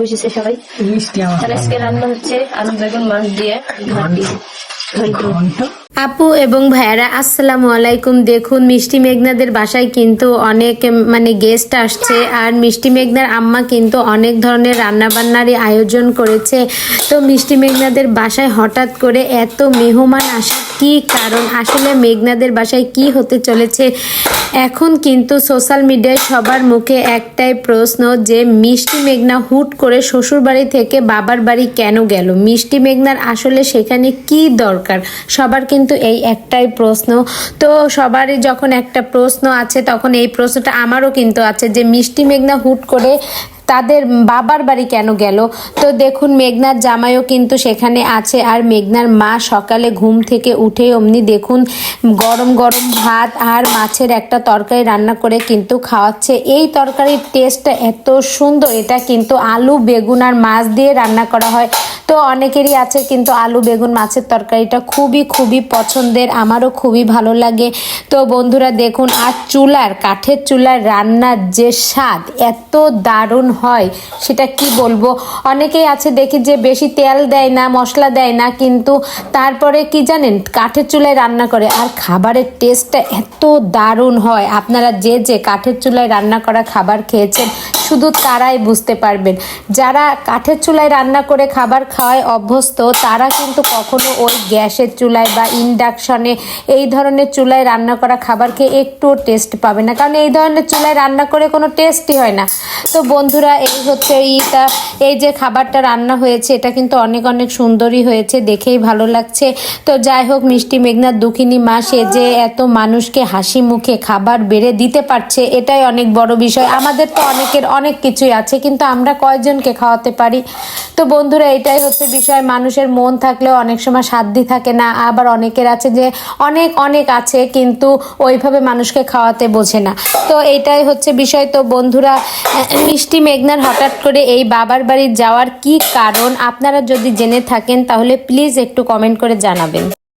বসেছে সবাই। তাহলে আজকে রান্না হচ্ছে আলু বেগুন মাছ দিয়ে ঘাটি। আপু এবং ভাইয়ারা আসসালামু আলাইকুম। দেখুন মিষ্টি মেঘনাদের বাসায় কিন্তু অনেক গেস্ট আসছে, আর মিষ্টি মেঘনার আম্মা কিন্তু অনেক ধরনের রান্নাবান্নারই আয়োজন করেছে। তো মিষ্টি মেঘনাদের বাসায় হঠাৎ করে এত মেহমান আসার কি কারণ, আসলে মেঘনাদের বাসায় কি হতে চলেছে? এখন কিন্তু সোশ্যাল মিডিয়ায় সবার মুখে একটাই প্রশ্ন যে মিষ্টি মেঘনা হুট করে শ্বশুর বাড়ি থেকে বাবার বাড়ি কেন গেল? মিষ্টি মেঘনার আসলে সেখানে কি দরকার? সবার কিন্তু এই একটাই প্রশ্ন। তো সবারই যখন একটা প্রশ্ন আছে, তখন এই প্রশ্নটা আমারও কিন্তু আছে যে মিষ্টি মেঘনা হুট করে তাদের বাবার বাড়ি কেন গেল। তো দেখুন মেঘনার জামাইও কিন্তু সেখানে আছে, আর মেঘনার মা সকালে ঘুম থেকে উঠে অমনি দেখুন গরম গরম ভাত আর মাছের একটা তরকারি রান্না করে কিন্তু খাওয়াচ্ছে। এই তরকারির টেস্টটা এত সুন্দর, এটা কিন্তু আলু বেগুন আর মাছ দিয়ে রান্না করা হয়। তো অনেকেরই আছে কিন্তু আলু বেগুন মাছের তরকারিটা খুবই পছন্দের, আমারও খুবই ভালো লাগে। তো বন্ধুরা দেখুন, আর কাঠের চুলার রান্নার যে স্বাদ এত দারুণ হয় সেটা কি বলবো। অনেকেই আছে দেখি যে বেশি তেল দেয় না, মশলা দেয় না, কিন্তু তারপরে কি জানেন কাঠের চুলায় রান্না করে, আর খাবারের টেস্টটা এত দারুণ হয়। আপনারা যে কাঠের চুলায় রান্না করা খাবার খেয়েছেন শুধু তারাই বুঝতে পারবেন। যারা কাঠের চুলায় রান্না করে খাবার খাওয়ায় অভ্যস্ত তারা কিন্তু কখনো ওই গ্যাসের চুলায় বা ইন্ডাকশনে এই ধরনের চুলায় রান্না করা খাবার খেয়ে একটুও টেস্ট পাবে না, কারণ এই ধরনের চুলায় রান্না করে কোনো টেস্টই হয় না। তো বন্ধুরা এই হচ্ছে এই যে খাবারটা রান্না হয়েছে এটা কিন্তু অনেক সুন্দরই হয়েছে, দেখেই ভালো লাগছে। তো যাই হোক, মিষ্টি মেঘনার দুঃখিনী মা সে যে এত মানুষকে হাসি মুখে খাবার বেড়ে দিতে পারছে এটাই অনেক বড় বিষয়। আমাদের তো অনেকের অনেক কিছুই আছে, কিন্তু আমরা কয়জনকে খাওয়াতে পারি? তো বন্ধুরা এটাই হচ্ছে বিষয়। মানুষের মন থাকলেও অনেক সময় সাধ্য থাকে না, আবার অনেকের আছে যে অনেক আছে কিন্তু ওইভাবে মানুষকে খাওয়াতে বোঝে না। তো এটাই হচ্ছে বিষয়। তো বন্ধুরা মিষ্টি মেঘনার হঠাৎ করে এই বাবার বাড়ি যাওয়ার কি কারণ আপনারা যদি জেনে থাকেন তাহলে প্লিজ একটু কমেন্ট করে জানাবেন।